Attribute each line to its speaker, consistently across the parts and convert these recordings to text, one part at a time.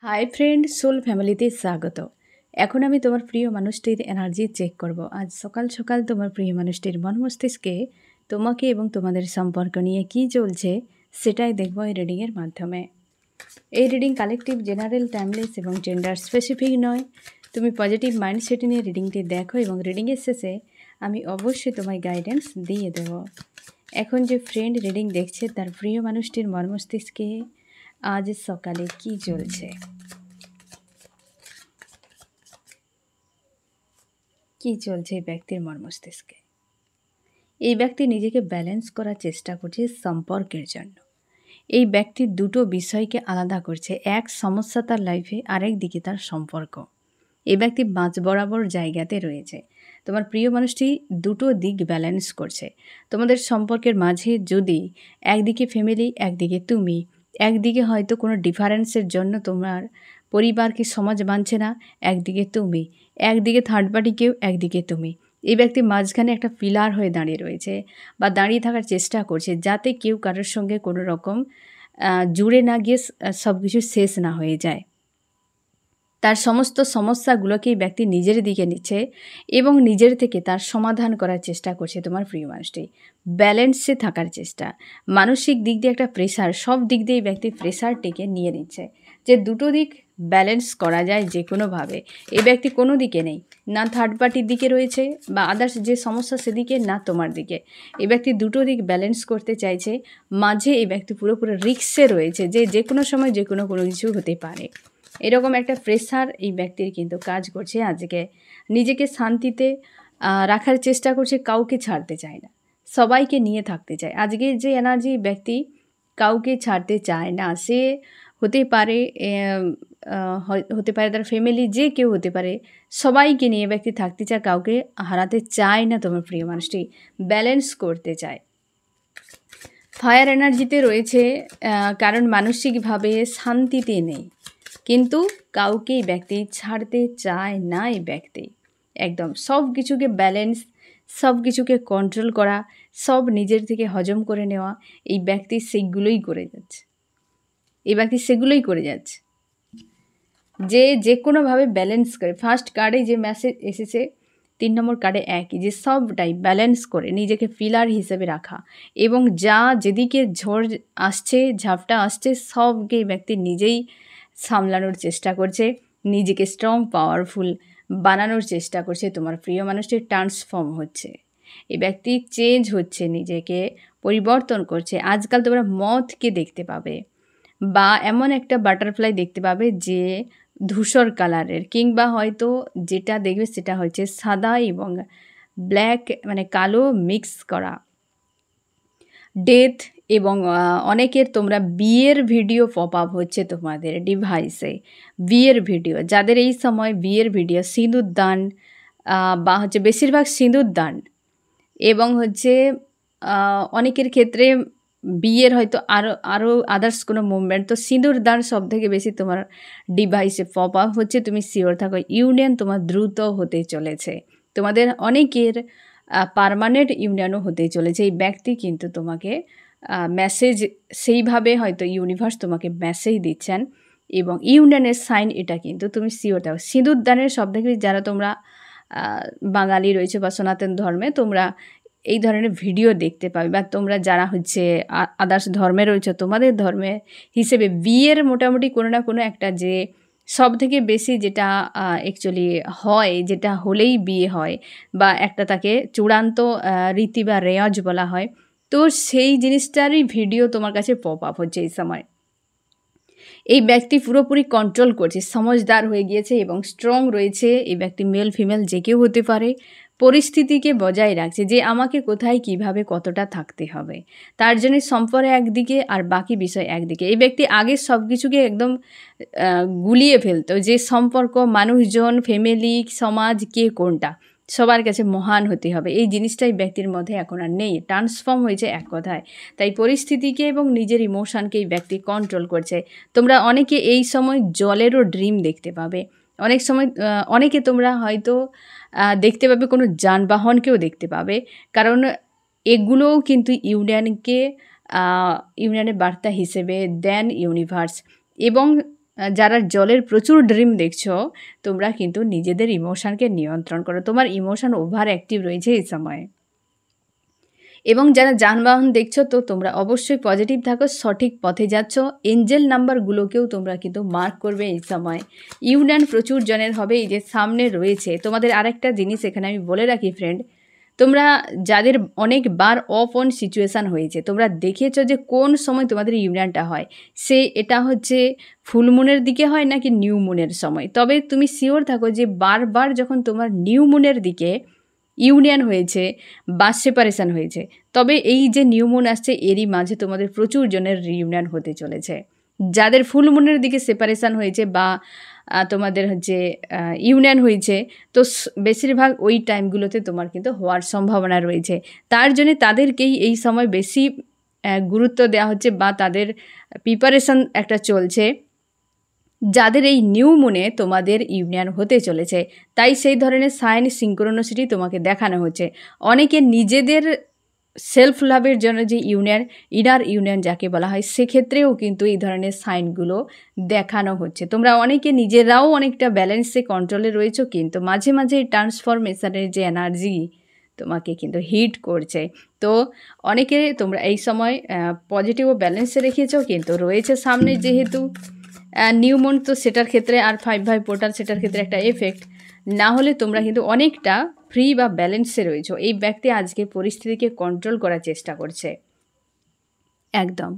Speaker 1: Hi friend, soul ফ্যামিলিতে স্বাগত। এখন আমি তোমার প্রিয় মানুষটির এনার্জি চেক করব। আজ সকাল সকাল তোমার প্রিয় মানুষটির মন মস্তিষ্কে তোমাকে এবং তোমাদের সম্পর্ক নিয়ে কী চলছে সেটাই দেখব এই রিডিংয়ের মাধ্যমে। এই রিডিং কালেকটিভ, জেনারেল, টাইমলেস এবং জেন্ডার স্পেসিফিক নয়। তুমি পজিটিভ মাইন্ডসেট নিয়ে রিডিংটি দেখো এবং রিডিংয়ের শেষে আমি অবশ্যই তোমায় গাইডেন্স দিয়ে দেব। এখন যে ফ্রেন্ড রিডিং দেখছে তার প্রিয় মানুষটির মন মস্তিষ্কে আজ সকালে কি চলছে, কি চলছে এই ব্যক্তির মন মস্তিষ্কে। এই ব্যক্তি নিজেকে ব্যালেন্স করার চেষ্টা করছে সম্পর্কের জন্য। এই ব্যক্তি দুটো বিষয়কে আলাদা করছে, এক সমস্যা তার লাইফে, আরেক দিকে তার সম্পর্ক। এই ব্যক্তি মাঝ বরাবর জায়গাতে রয়েছে। তোমার প্রিয় মানুষটি দুটো দিক ব্যালেন্স করছে। তোমাদের সম্পর্কের মাঝে যদি একদিকে ফ্যামিলি, একদিকে তুমি, একদিকে হয়তো কোনো ডিফারেন্সের জন্য তোমার পরিবারকে সমাজ মানছে না, একদিকে তুমি, একদিকে থার্ড পার্টি কেউ, একদিকে তুমি। এই ব্যক্তি মাঝখানে একটা পিলার হয়ে দাঁড়িয়ে রয়েছে বা দাঁড়িয়ে থাকার চেষ্টা করছে, যাতে কেউ কারোর সঙ্গে কোনো রকম জুড়ে না গিয়ে সব কিছু শেষ না হয়ে যায়। তার সমস্ত সমস্যাগুলোকে এই ব্যক্তি নিজের দিকে নিচ্ছে এবং নিজের থেকে তার সমাধান করার চেষ্টা করছে। তোমার প্রিয় মানুষটি ব্যালেন্সে থাকার চেষ্টা, মানসিক দিক দিয়ে একটা প্রেশার, সব দিক দিয়ে এই ব্যক্তি প্রেশারটিকে নিয়ে নিচ্ছে যে দুটো দিক ব্যালেন্স করা যায় যে কোনোভাবে। এই ব্যক্তি কোনো দিকে নেই, না থার্ড পার্টির দিকে রয়েছে বা আদার্স যে সমস্যা সেদিকে, না তোমার দিকে। এই ব্যক্তি দুটো দিক ব্যালেন্স করতে চাইছে। মাঝে এই ব্যক্তি পুরোপুরি রিস্কে রয়েছে যে যে কোনো সময় যে কোনো কিছু হতে পারে। এরকম একটা প্রেশার এই ব্যক্তির কিন্তু কাজ করছে আজকে। নিজেকে শান্তিতে রাখার চেষ্টা করছে, কাউকে ছাড়তে চায় না, সবাইকে নিয়ে থাকতে চায়। আজকে যে এনার্জি ব্যক্তি কাউকে ছাড়তে চায় না, সে হতে পারে হতে পারে তার ফ্যামিলি, যে কেউ হতে পারে, সবাইকে নিয়ে ব্যক্তি থাকতে চায়, কাউকে হারাতে চায় না। তোমার প্রিয় মানুষটি ব্যালেন্স করতে চায়। ফায়ার এনার্জিতে রয়েছে, কারণ মানসিকভাবে শান্তিতে নেই, কিন্তু কাউকে এই ব্যক্তি ছাড়তে চায় না। এই ব্যক্তি একদম সব কিছুকে ব্যালেন্স, সব কিছুকে কন্ট্রোল করা, সব নিজের থেকে হজম করে নেওয়া, এই ব্যক্তি সেগুলোই করে যাচ্ছে। এই ব্যক্তি সেগুলোই করে যাচ্ছে, যে কোনোভাবে ব্যালেন্স করে। ফার্স্ট কার্ডে যে মেসেজ এসেছে, 3 নম্বর কার্ডে একই, যে সবটাই ব্যালেন্স করে নিজেকে ফিলার হিসেবে রাখা এবং যা যেদিকে ঝড় আসছে, ঝাপটা আসছে, সবকে এই ব্যক্তি নিজেই সামলানোর চেষ্টা করছে, নিজেকে স্ট্রং, পাওয়ারফুল বানানোর চেষ্টা করছে। তোমার প্রিয় মানুষটি ট্রান্সফর্ম হচ্ছে, এই ব্যক্তি চেঞ্জ হচ্ছে, নিজেকে পরিবর্তন করছে। আজকাল তোমরা মথকে দেখতে পাবে বা এমন একটা বাটারফ্লাই দেখতে পাবে যে ধূসর কালারের, কিংবা হয়তো যেটা দেখবে সেটা হচ্ছে সাদা এবং ব্ল্যাক, মানে কালো মিক্স করা। ডেথ এবং অনেকের তোমরা বিয়ের ভিডিও পপ আপ হচ্ছে তোমাদের ডিভাইসে, বিয়ের ভিডিও। যাদের এই সময় বিয়ের ভিডিও, সিঁদুর দান বা হচ্ছে বেশিরভাগ সিঁদুর দান এবং হচ্ছে অনেকের ক্ষেত্রে বিয়ের হয়তো আরও আদার্স কোনো মুভমেন্ট, তো সিঁদুর দান সব থেকে বেশি তোমার ডিভাইসে পপ আপ হচ্ছে। তুমি শিওর থাকো, ইউনিয়ন তোমার দ্রুত হতে চলেছে। তোমাদের অনেকের পার্মানেন্ট ইউনিয়নও হতে চলেছে। এই ব্যক্তি কিন্তু তোমাকে মেসেজ, সেইভাবে হয়তো ইউনিভার্স তোমাকে মেসেজ দিচ্ছেন এবং ইউনিয়নের সাইন এটা কিন্তু তুমি শিওর থাকো। সিঁদুর দানের সব থেকে, যারা তোমরা বাঙালি রয়েছে বা সনাতন ধর্মে, তোমরা এই ধরনের ভিডিও দেখতে পাবে, বা তোমরা যারা হচ্ছে আদার্স ধর্মে রয়েছে, তোমাদের ধর্মের হিসেবে বিয়ের মোটামুটি কোনো না কোনো একটা, যে সব থেকে বেশি যেটা অ্যাকচুয়ালি হয়, যেটা হলেই বিয়ে হয় বা একটা তাকে চূড়ান্ত রীতি বা রেওয়াজ বলা হয়, তো সেই জিনিসটারই ভিডিও তোমার কাছে পপ আপ হচ্ছে এই সময়। এই ব্যক্তি পুরোপুরি কন্ট্রোল করছে, সমঝদার হয়ে গিয়েছে এবং স্ট্রং রয়েছে। এই ব্যক্তি মেল ফিমেল যে কেউ হতে পারে, পরিস্থিতিকে বজায় রাখছে যে আমাকে কোথায় কিভাবে কতটা থাকতে হবে, তার জন্য সম্পর্ক একদিকে আর বাকি বিষয় একদিকে। এই ব্যক্তি আগে সব কিছুকে একদম গুলিয়ে ফেলতো, যে সম্পর্ক, মানুষজন, ফ্যামিলি, সমাজ, কে কোনটা, সবার কাছে মহান হতে হবে, এই জিনিসটাই ব্যক্তির মধ্যে এখন আর নেই। ট্রান্সফর্ম হয়েছে এক কথায়। তাই পরিস্থিতিকে এবং নিজের ইমোশনকে এই ব্যক্তি কন্ট্রোল করছে। তোমরা অনেকে এই সময় জলেরও ড্রিম দেখতে পাবে। অনেক সময় অনেকে তোমরা হয়তো দেখতে পাবে কোনো যানবাহনকেও দেখতে পাবে, কারণ এগুলোও কিন্তু ইউনিয়নের বার্তা হিসেবে দেন ইউনিভার্স। এবং যারা জলের প্রচুর ড্রিম দেখছো, তোমরা কিন্তু নিজেদের ইমোশনকে নিয়ন্ত্রণ করো। তোমার ইমোশন ওভার অ্যাক্টিভ রয়েছে এই সময়ে। এবং যারা যানবাহন দেখছো, তো তোমরা অবশ্যই পজিটিভ থাকো, সঠিক পথে যাচ্ছ। এঞ্জেল নাম্বারগুলোকেও তোমরা কিন্তু মার্ক করবে এই সময়। ইউনিয়ন প্রচুর জনের হবে, এই যে সামনে রয়েছে। তোমাদের আরেকটা জিনিস এখানে আমি বলে রাখি ফ্রেন্ড, তোমরা যাদের অনেকবার অফ অন সিচুয়েশান হয়েছে, তোমরা দেখেছো যে কোন সময় তোমাদের ইউনিয়নটা হয়। এটা হচ্ছে ফুল মুনের দিকে হয় নাকি নিউ মুনের সময়। তবে তুমি শিওর থাকো যে বারবার যখন তোমার নিউ মুনের দিকে ইউনিয়ন হয়েছে বা সেপারেশান হয়েছে, তবে এই যে নিউ মুন আসছে এরই মাঝে তোমাদের প্রচুর জনের রিইউনিয়ন হতে চলেছে। যাদের ফুল মুনের দিকে সেপারেশান হয়েছে বা তোমাদের হচ্ছে ইউনিয়ন হয়েছে, তো বেশিরভাগ ওই টাইমগুলোতে তোমার কিন্তু হওয়ার সম্ভাবনা রয়েছে। তার জন্যে তাদেরকেই এই সময় বেশি গুরুত্ব দেওয়া হচ্ছে বা তাদের প্রিপারেশান একটা চলছে, যাদের এই নিউ মুনে তোমাদের ইউনিয়ন হতে চলেছে। তাই সেই ধরনের সাইন সিঙ্ক্রোনাসিটি তোমাকে দেখানো হচ্ছে। অনেকে নিজেদের সেলফ লাভের জন্য যে ইউনিয়ন, ইনার ইউনিয়ন যাকে বলা হয়, সেক্ষেত্রেও কিন্তু এই ধরনের সাইনগুলো দেখানো হচ্ছে। তোমরা অনেকে নিজেরাও অনেকটা ব্যালেন্সে কন্ট্রোলে রয়েছো, কিন্তু মাঝে মাঝে ট্রান্সফরমেশনের যে এনার্জি তোমাকে কিন্তু হিট করছে। তো অনেকে তোমরা এই সময় পজিটিভ ও ব্যালেন্সে রেখেছো, কিন্তু রয়েছে সামনে যেহেতু নিউ মুন, তো সেটার ক্ষেত্রে আর 5 পোর্টাল, সেটার ক্ষেত্রে একটা এফেক্ট না হলে তোমরা কিন্তু অনেকটা ফ্রি বা ব্যালেন্সে রয়েছো। এই ব্যক্তি আজকে পরিস্থিতিকে কন্ট্রোল করার চেষ্টা করছে একদম।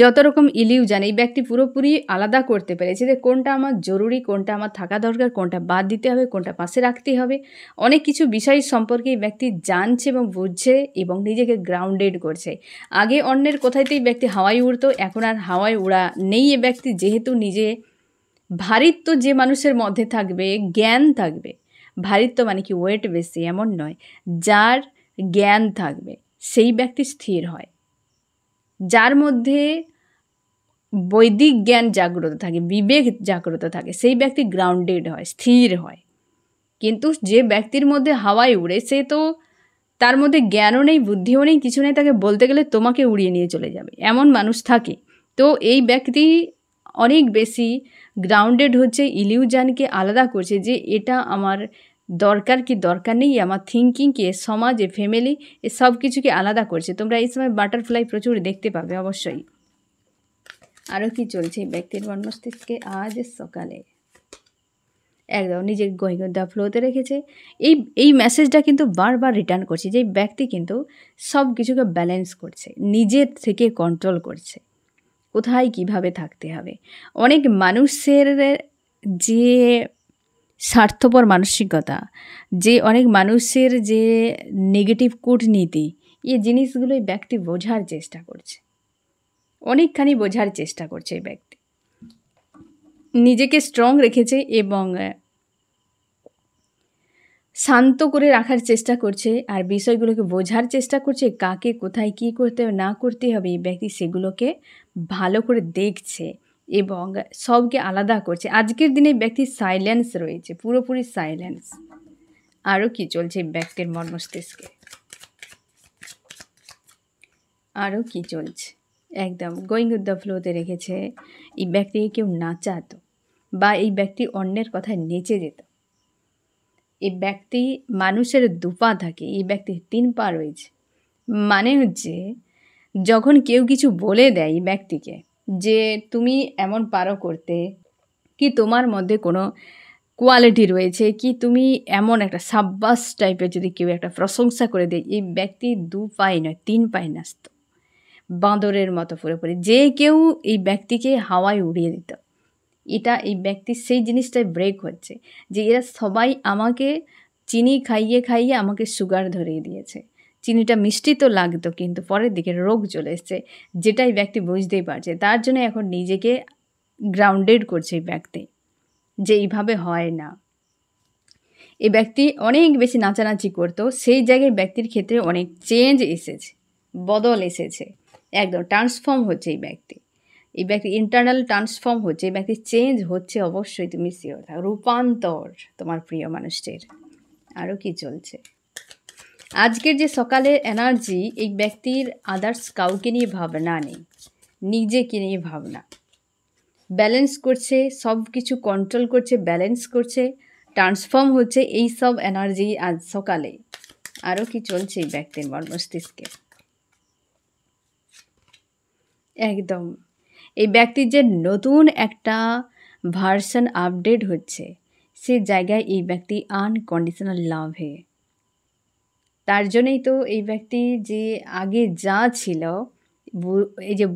Speaker 1: যত রকম ইলিউশন এই ব্যক্তি পুরোপুরি আলাদা করতে পেরেছে যে কোনটা আমার জরুরি, কোনটা আমার থাকা দরকার, কোনটা বাদ দিতে হবে, কোনটা পাশে রাখতে হবে। অনেক কিছু বিষয় সম্পর্কে এই ব্যক্তি জানছে এবং বুঝছে এবং নিজেকে গ্রাউন্ডেড করছে। আগে অন্যের কোথায়তেই ব্যক্তি হাওয়ায় উড়তো, এখন আর হাওয়ায় উড়া নেই এ ব্যক্তি, যেহেতু নিজে ভারিত্ব যে মানুষের মধ্যে থাকবে, জ্ঞান থাকবে। ভারিত্ব মানে কি ওয়েট বেশি এমন নয়, যার জ্ঞান থাকবে সেই ব্যক্তি স্থির হয়। যার মধ্যে বৈদিক জ্ঞান জাগ্রত থাকে, বিবেক জাগ্রত থাকে, সেই ব্যক্তি গ্রাউন্ডেড হয়, স্থির হয়। কিন্তু যে ব্যক্তির মধ্যে হাওয়ায় উড়ে, সে তো তার মধ্যে জ্ঞানও নেই, বুদ্ধিও নেই, কিছু নেই, তাকে বলতে গেলে তোমাকে উড়িয়ে নিয়ে চলে যাবে, এমন মানুষ থাকে। তো এই ব্যক্তি অনেক বেশি গ্রাউন্ডেড হচ্ছে, ইলিউশনকে আলাদা করছে যে এটা আমার দরকার কি দরকার নেই, আমার থিঙ্কিংকে, সমাজে, ফ্যামিলি, এ সব কিছুকে আলাদা করছে। তোমরা এই সময় বাটারফ্লাই প্রচুর দেখতে পাবে অবশ্যই। আরও কি চলছে এই ব্যক্তির মস্তিষ্কে আজ সকালে? একদম নিজের গহিগদ্ধা ফ্লোতে রেখেছে। এই মেসেজটা কিন্তু বারবার রিটার্ন করছে যে ব্যক্তি কিন্তু সব কিছুকে ব্যালেন্স করছে, নিজের থেকে কন্ট্রোল করছে কোথায় কিভাবে থাকতে হবে। অনেক মানুষের যে স্বার্থপর মানসিকতা, যে অনেক মানুষের যে নেগেটিভ কূটনীতি, এই জিনিসগুলো এই ব্যক্তি বোঝার চেষ্টা করছে, অনেকখানি বোঝার চেষ্টা করছে। এই ব্যক্তি নিজেকে স্ট্রং রেখেছে এবং শান্ত করে রাখার চেষ্টা করছে, আর বিষয়গুলোকে বোঝার চেষ্টা করছে, কাকে কোথায় কী করতে হবে না করতে হবে। এই ব্যক্তি সেগুলোকে ভালো করে দেখছে এবং সবকে আলাদা করছে। আজকের দিনে ব্যক্তির সাইলেন্স রয়েছে, পুরোপুরি সাইলেন্স। আরও কি চলছে ব্যক্তির মস্তিষ্কে? আরও কি চলছে? একদম গোয়িং উইথ দ্য ফ্লোতে রেখেছে। এই ব্যক্তিকে কেউ নাচাতো বা এই ব্যক্তি অন্যের কথায় নেচে যেত। এই ব্যক্তি মানুষের দুপা থাকে, এই ব্যক্তির 3 পা রয়েছে। মানে হচ্ছে যখন কেউ কিছু বলে দেয় এই ব্যক্তিকে যে তুমি এমন পারো করতে, কি তোমার মধ্যে কোনো কোয়ালিটি রয়েছে, কি তুমি এমন একটা সাব্বাস টাইপের যদি কেউ একটা প্রশংসা করে দেয়, এই ব্যক্তি 2 পায়ে নয় 3 পায়ে নাচত, বাঁদরের মতো পুরোপুরি। যে কেউ এই ব্যক্তিকে হাওয়ায় উড়িয়ে দিত। এটা এই ব্যক্তির সেই জিনিসটাই ব্রেক হচ্ছে যে এরা সবাই আমাকে চিনি খাইয়ে খাইয়ে আমাকে সুগার ধরিয়ে দিয়েছে। চিনিটা মিষ্টি তো লাগতো, কিন্তু পরের দিকে রোগ চলে এসছে, যেটাই ব্যক্তি বুঝতেই পারছে। তার জন্য এখন নিজেকে গ্রাউন্ডেড করছে এই ব্যক্তি, যে এইভাবে হয় না। এই ব্যক্তি অনেক বেশি নাচানাচি করতো, সেই জায়গায় ব্যক্তির ক্ষেত্রে অনেক চেঞ্জ এসেছে, বদল এসেছে, একদম ট্রান্সফর্ম হচ্ছে এই ব্যক্তি। এই ব্যক্তি ইন্টারনাল ট্রান্সফর্ম হচ্ছে, এই ব্যক্তি চেঞ্জ হচ্ছে, অবশ্যই তুমি শিওর থাকো। রূপান্তর তোমার প্রিয় মানুষটির। আরও কি চলছে আজকের যে সকালের এনার্জি? এই ব্যক্তির আদার্স কাউকে নিয়ে ভাবনা নেই, নিজেকে নিয়ে ভাবনা। ব্যালেন্স করছে, সব কিছু কন্ট্রোল করছে, ব্যালেন্স করছে, ট্রান্সফর্ম হচ্ছে এই সব এনার্জি আজ সকালে। আরও কি চলছে এই ব্যক্তির মস্তিষ্কে? একদম এই ব্যক্তির যে নতুন একটা ভার্সন আপডেট হচ্ছে, সে জায়গায় এই ব্যক্তি আনকন্ডিশনাল লাভে। তার জন্যই তো এই ব্যক্তি যে আগে যা ছিল, এই যে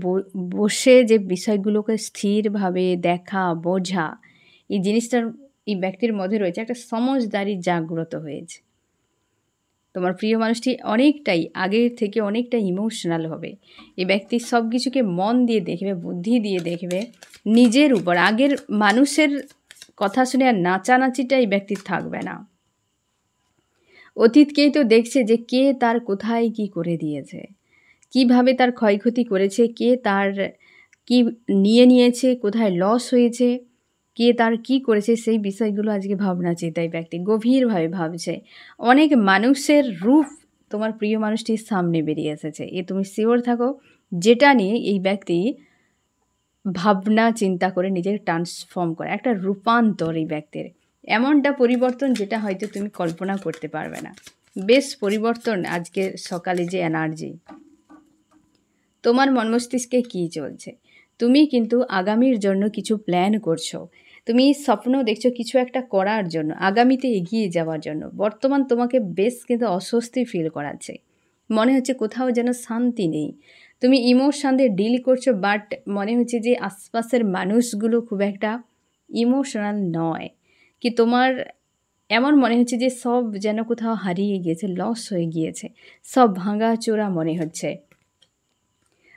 Speaker 1: বসে যে বিষয়গুলোকে স্থিরভাবে দেখা, বোঝা, এই জিনিসটার এই ব্যক্তির মধ্যে রয়েছে একটা সমঝদারি জাগ্রত হয়েছে। তোমার প্রিয় মানুষটি অনেকটাই আগের থেকে অনেকটা ইমোশনাল হবে। এই ব্যক্তি সব কিছুকে মন দিয়ে দেখবে, বুদ্ধি দিয়ে দেখবে, নিজের উপর। আগের মানুষের কথা শুনে আর নাচানাচিটা এই ব্যক্তির থাকবে না। অতীতকেই তো দেখছে যে কে তার কোথায় কি করে দিয়েছে, কিভাবে তার ক্ষয়ক্ষতি করেছে, কে তার কি নিয়ে নিয়েছে, কোথায় লস হয়েছে, কে তার কি করেছে, সেই বিষয়গুলো আজকে ভাবনা চিন্তায় ব্যক্তি গভীরভাবে ভাবছে। অনেক মানুষের রূপ তোমার প্রিয় মানুষটির সামনে বেরিয়ে এসেছে, এ তুমি শিওর থাকো। যেটা নিয়ে এই ব্যক্তি ভাবনা চিন্তা করে নিজের ট্রান্সফর্ম করে, একটা রূপান্তর এই ব্যক্তির, এমনটা পরিবর্তন যেটা হয়তো তুমি কল্পনা করতে পারবে না। বেশ পরিবর্তন আজকে সকালে যে এনার্জি। তোমার মন মস্তিষ্কে কী চলছে? তুমি কিন্তু আগামীর জন্য কিছু প্ল্যান করছো, তুমি স্বপ্ন দেখছো কিছু একটা করার জন্য, আগামীতে এগিয়ে যাওয়ার জন্য। বর্তমান তোমাকে বেশ কিন্তু অস্বস্তি ফিল করাচ্ছে, মনে হচ্ছে কোথাও যেন শান্তি নেই। তুমি ইমোশন দিয়ে ডিল করছো, বাট মনে হচ্ছে যে আশপাশের মানুষগুলো খুব একটা ইমোশনাল নয়, কি তোমার এমন মনে হচ্ছে যে সব যেন কোথাও হারিয়ে গিয়েছে, লস হয়ে গিয়েছে, সব ভাঙাচোরা মনে হচ্ছে।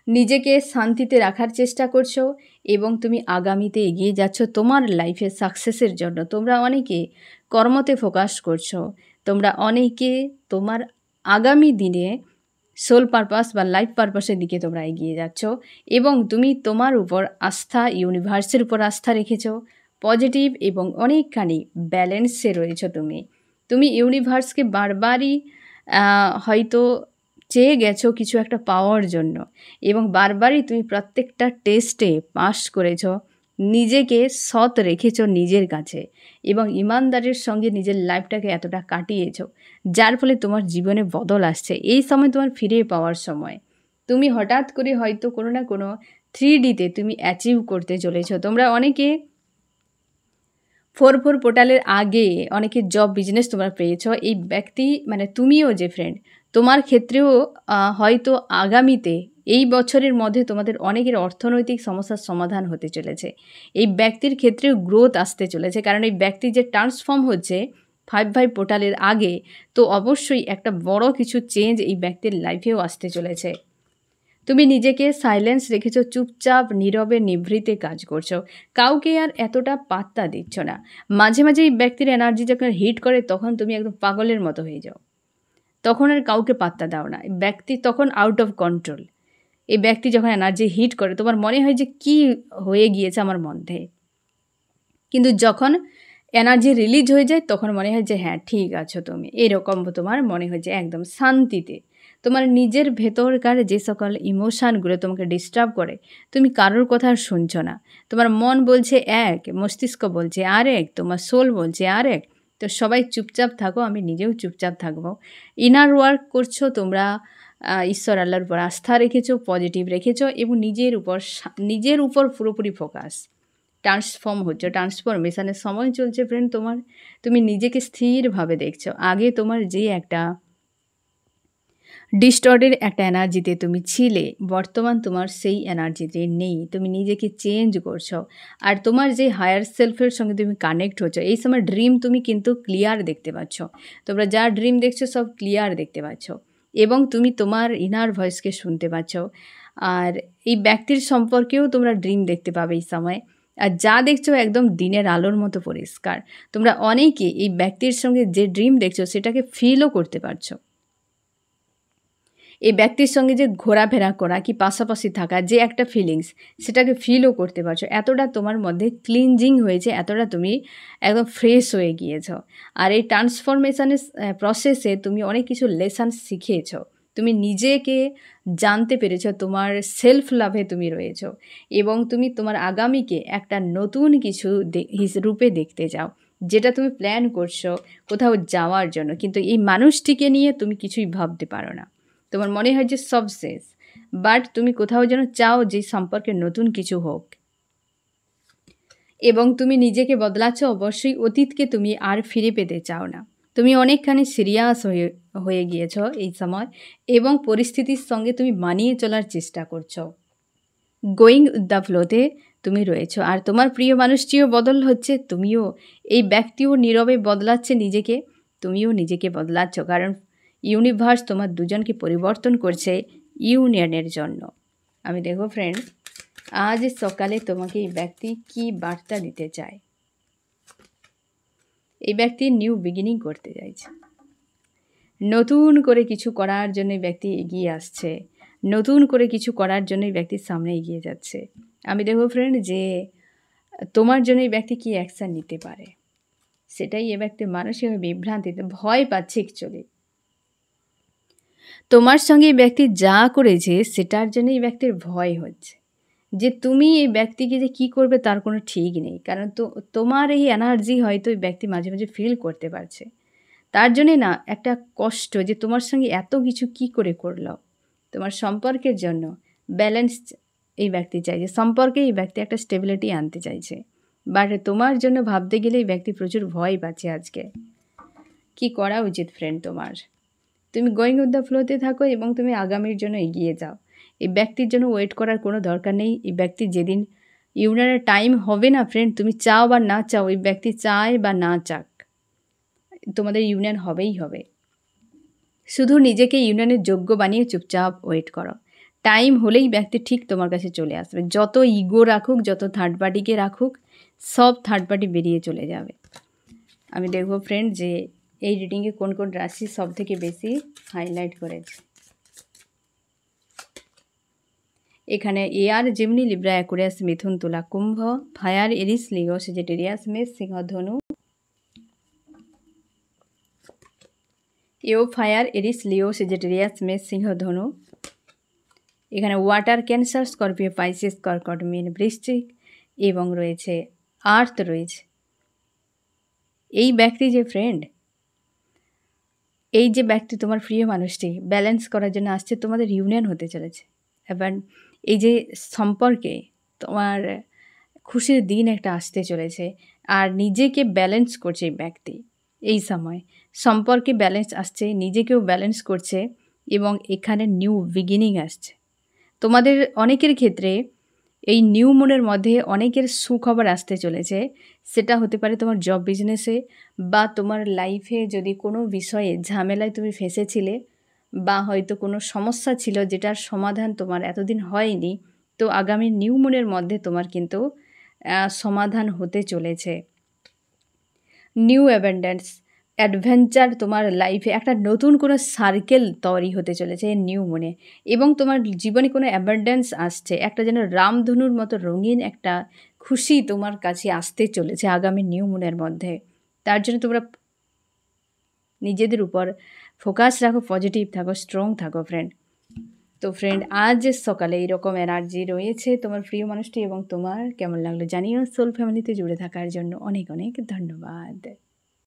Speaker 1: নিজেকে শান্তিতে রাখার চেষ্টা করছো এবং তুমি আগামীতে এগিয়ে যাচ্ছ তোমার লাইফে সাকসেসের জন্য। তোমরা অনেকে কর্মতে ফোকাস করছো, তোমরা অনেকে তোমার আগামী দিনে সোল পারপাস বা লাইফ পারপাসের দিকে তোমরা এগিয়ে যাচ্ছ এবং তুমি তোমার উপর আস্থা, ইউনিভার্সের উপর আস্থা রেখেছ, পজিটিভ এবং অনেকখানি ব্যালেন্সে রয়েছো। তুমি ইউনিভার্সকে বারবারই হয়তো চেয়ে গেছো কিছু একটা পাওয়ার জন্য এবং বারবারই তুমি প্রত্যেকটা টেস্টে পাস করেছো, নিজেকে সৎ রেখেছো নিজের কাছে এবং ইমানদারের সঙ্গে নিজের লাইফটাকে এতটা কাটিয়েছো, যার ফলে তোমার জীবনে বদল আসছে। এই সময় তোমার ফিরে পাওয়ার সময়। তুমি হঠাৎ করে হয়তো কোনো না কোনো 3Dতে তুমি অ্যাচিভ করতে চলেছো। তোমরা অনেকে 4 পোর্টালের আগে অনেকে জব বিজনেস তোমরা পেয়েছো। এই ব্যক্তি মানে তুমিও যে ফ্রেন্ড, তোমার ক্ষেত্রেও হয়তো আগামীতে এই বছরের মধ্যে তোমাদের অনেকের অর্থনৈতিক সমস্যার সমাধান হতে চলেছে। এই ব্যক্তির ক্ষেত্রেও গ্রোথ আসতে চলেছে, কারণ এই ব্যক্তি যে ট্রান্সফর্ম হচ্ছে 5 পোর্টালের আগে, তো অবশ্যই একটা বড় কিছু চেঞ্জ এই ব্যক্তির লাইফেও আসতে চলেছে। তুমি নিজেকে সাইলেন্স রেখেছো, চুপচাপ নীরবে নিভৃতে কাজ করছো, কাউকে আর এতটা পাত্তা দিচ্ছ না। মাঝে মাঝে এই ব্যক্তির এনার্জি যখন হিট করে তখন তুমি একদম পাগলের মতো হয়ে যাও, তখন আর কাউকে পাত্তা দাও না। এই ব্যক্তি তখন আউট অফ কন্ট্রোল। এই ব্যক্তি যখন এনার্জি হিট করে তোমার মনে হয় যে কী হয়ে গিয়েছে আমার মধ্যে, কিন্তু যখন এনার্জি রিলিজ হয়ে যায় তখন মনে হয় যে হ্যাঁ ঠিক আছো তুমি, এরকম তোমার মনে হয় যে একদম শান্তিতে। তোমার নিজের ভেতরকার যে সকল ইমোশানগুলো তোমাকে ডিস্টার্ব করে, তুমি কারোর কথা শুনছো না। তোমার মন বলছে এক, মস্তিষ্ক বলছে আরেক, তোমার সোল বলছে আরেক। তো সবাই চুপচাপ থাকো, আমি নিজেও চুপচাপ থাকবো। ইনার ওয়ার্ক করছো তোমরা, ঈশ্বর আল্লাহর উপর আস্থা রেখেছো, পজিটিভ রেখেছো এবং নিজের উপর পুরোপুরি ফোকাস। ট্রান্সফর্ম হচ্ছে, ট্রান্সফরমেশানের সময় চলছে ফ্রেন্ড তোমার। তুমি নিজেকে স্থিরভাবে দেখছো। আগে তোমার যে একটা ডিস্টর্টেড একটা এনার্জিতে তুমি ছিলে, বর্তমান তোমার সেই এনার্জিতে নেই। তুমি নিজেকে চেঞ্জ করছো আর তোমার যে হায়ার সেলফের সঙ্গে তুমি কানেক্ট হচ্ছ। এই সময় ড্রিম তুমি কিন্তু ক্লিয়ার দেখতে পাচ্ছ। তোমরা যা ড্রিম দেখছো সব ক্লিয়ার দেখতে পাচ্ছ এবং তুমি তোমার ইনার ভয়েসকে শুনতে পাচ্ছ। আর এই ব্যক্তির সম্পর্কেও তোমরা ড্রিম দেখতে পাবে এই সময়। আর যা দেখছো একদম দিনের আলোর মতো পরিষ্কার। তোমরা অনেকে এই ব্যক্তির সঙ্গে যে ড্রিম দেখছো সেটাকে ফিলও করতে পারছো। এই ব্যক্তির সঙ্গে যে ঘোরাফেরা করা, কি পাশাপাশি থাকা, যে একটা ফিলিংস, সেটাকে ফিলও করতে পারছো। এতটা তোমার মধ্যে ক্লিনজিং হয়েছে, এতটা তুমি একদম ফ্রেশ হয়ে গিয়েছো। আর এই ট্রান্সফরমেশনের প্রসেসে তুমি অনেক কিছু লেসন শিখিয়েছো। তুমি নিজেকে জানতে পেরেছ, তোমার সেলফ লাভে তুমি রয়েছ এবং তুমি তোমার আগামীকে একটা নতুন কিছু রূপে দেখতে চাও, যেটা তুমি প্ল্যান করছো কোথাও যাওয়ার জন্য, কিন্তু এই মানুষটিকে নিয়ে তুমি কিছুই ভাবতে পারো না। তোমার মনে হয় যে সব শেষ, বাট তুমি কোথাও যেন চাও যে সম্পর্কে নতুন কিছু হোক এবং তুমি নিজেকে বদলাচ্ছ। অবশ্যই অতীতকে তুমি আর ফিরে পেতে চাও না। তুমি অনেকখানি সিরিয়াস হয়ে গিয়েছ এই সময় এবং পরিস্থিতির সঙ্গে তুমি মানিয়ে চলার চেষ্টা করছো। গোয়িং উইথ দ্য ফ্লোতে তুমি রয়েছো, আর তোমার প্রিয় মানুষটিও বদল হচ্ছে, তুমিও, এই ব্যক্তিও নীরবে বদলাচ্ছে নিজেকে, তুমিও নিজেকে বদলাচ্ছ, কারণ ইউনিভার্স তোমার দুজনকে পরিবর্তন করছে ইউনিয়নের জন্য। আমি দেখো ফ্রেন্ড, আজ সকালে তোমাকে এই ব্যক্তি কি বার্তা দিতে চায়। এই ব্যক্তি নিউ বিগিনিং করতে চাইছে, নতুন করে কিছু করার জন্য ব্যক্তি এগিয়ে আসছে, নতুন করে কিছু করার জন্য ব্যক্তির সামনে এগিয়ে যাচ্ছে। আমি দেখো ফ্রেন্ড যে তোমার জন্য এই ব্যক্তি কী অ্যাকশান নিতে পারে, সেটাই এ ব্যক্তি মানসিকভাবে বিভ্রান্তিতে ভয় পাচ্ছে। অ্যাকচুয়ালি তোমার সঙ্গে এই ব্যক্তি যা করেছে সেটার জন্য এই ব্যক্তির ভয় হচ্ছে যে তুমি এই ব্যক্তিকে যে কী করবে তার কোনো ঠিক নেই, কারণ তোমার এই এনার্জি হয়তো এই ব্যক্তি মাঝে মাঝে ফিল করতে পারছে। তার জন্যে না একটা কষ্ট যে তোমার সঙ্গে এত কিছু কি করে করলো। তোমার সম্পর্কের জন্য ব্যালেন্স এই ব্যক্তি চাইছে, সম্পর্কে এই ব্যক্তি একটা স্টেবিলিটি আনতে চাইছে, বাট তোমার জন্য ভাবতে গেলে এই ব্যক্তি প্রচুর ভয় পাচ্ছে। আজকে কি করা উচিত ফ্রেন্ড তোমার? তুমি গোয়িং উইথ দ্য ফ্লোতে থাকো এবং তুমি আগামীর জন্য এগিয়ে যাও। এই ব্যক্তির জন্য ওয়েট করার কোনো দরকার নেই। এই ব্যক্তি যেদিন ইউনিয়নের টাইম হবে না ফ্রেন্ড, তুমি চাও বা না চাও, এই ব্যক্তি চায় বা না চাক, তোমাদের ইউনিয়ন হবেই হবে। শুধু নিজেকে ইউনিয়নের যোগ্য বানিয়ে চুপচাপ ওয়েট করো, টাইম হলেই ব্যক্তি ঠিক তোমার কাছে চলে আসবে। যত ইগো রাখুক, যত থার্ড পার্টিকে রাখুক, সব থার্ড পার্টি বেরিয়ে চলে যাবে। আমি দেখবো ফ্রেন্ড যে এই রিডিংয়ে কোন কোন রাশি সব থেকে বেশি হাইলাইট করেছে। এখানে এয়ার, জেমিনি, লিব্রা, অ্যাকুয়ারিয়াস, মিথুন, তুলা, কুম্ভ, ফায়ার, এরিস, লিও, সেজিটেরিয়াস, মেষ, সিংহ, ধনু, ফায়ার, এরিস, লিও, সেজিটেরিয়াস, মেষ, সিংহ, ধনু। এখানে ওয়াটার, ক্যান্সার, স্করপিও, পাইসিস, কর্কট, মীন, বৃশ্চিক এবং রয়েছে আর্থ রয়েছে। এই ব্যক্তি যে ফ্রেন্ড, এই যে ব্যক্তি তোমার প্রিয় মানুষটি ব্যালেন্স করার জন্য আসছে, তোমাদের ইউনিয়ন হতে চলেছে। এবার এই যে সম্পর্কে তোমার খুশির দিন একটা আসতে চলেছে, আর নিজেকে ব্যালেন্স করছে এই ব্যক্তি। এই সময় সম্পর্কে ব্যালেন্স আসছে, নিজেকেও ব্যালেন্স করছে এবং এখানে নিউ বিগিনিং আসছে। তোমাদের অনেকের ক্ষেত্রে এই নিউ মুনের মধ্যে অনেকের সুখবর আসতে চলেছে। সেটা হতে পারে তোমার জব বিজনেসে, বা তোমার লাইফে যদি কোনো বিষয়ে ঝামেলায় তুমি ফেঁসেছিলে, বা হয়তো কোনো সমস্যা ছিল যেটার সমাধান তোমার এতদিন হয়নি, তো আগামী নিউ মুনের মধ্যে তোমার কিন্তু সমাধান হতে চলেছে। নিউ অ্যাডভেঞ্চার তোমার লাইফে একটা নতুন কোনো সার্কেল তৈরি হতে চলেছে নিউ মুনে, এবং তোমার জীবনে কোনো অ্যাবান্ডেন্স আসছে, একটা যেন রামধনুর মতো রঙিন একটা খুশি তোমার কাছে আসতে চলেছে আগামী নিউ মুনের মধ্যে। তার জন্য তোমরা নিজেদের উপর ফোকাস রাখো, পজিটিভ থাকো, স্ট্রং থাকো ফ্রেন্ড। তো ফ্রেন্ড, আজ সকালে এইরকম এনার্জি রয়েছে তোমার প্রিয় মানুষটি এবং তোমার কেমন লাগলো জানিও। সোল ফ্যামিলিতে জুড়ে থাকার জন্য অনেক অনেক ধন্যবাদ।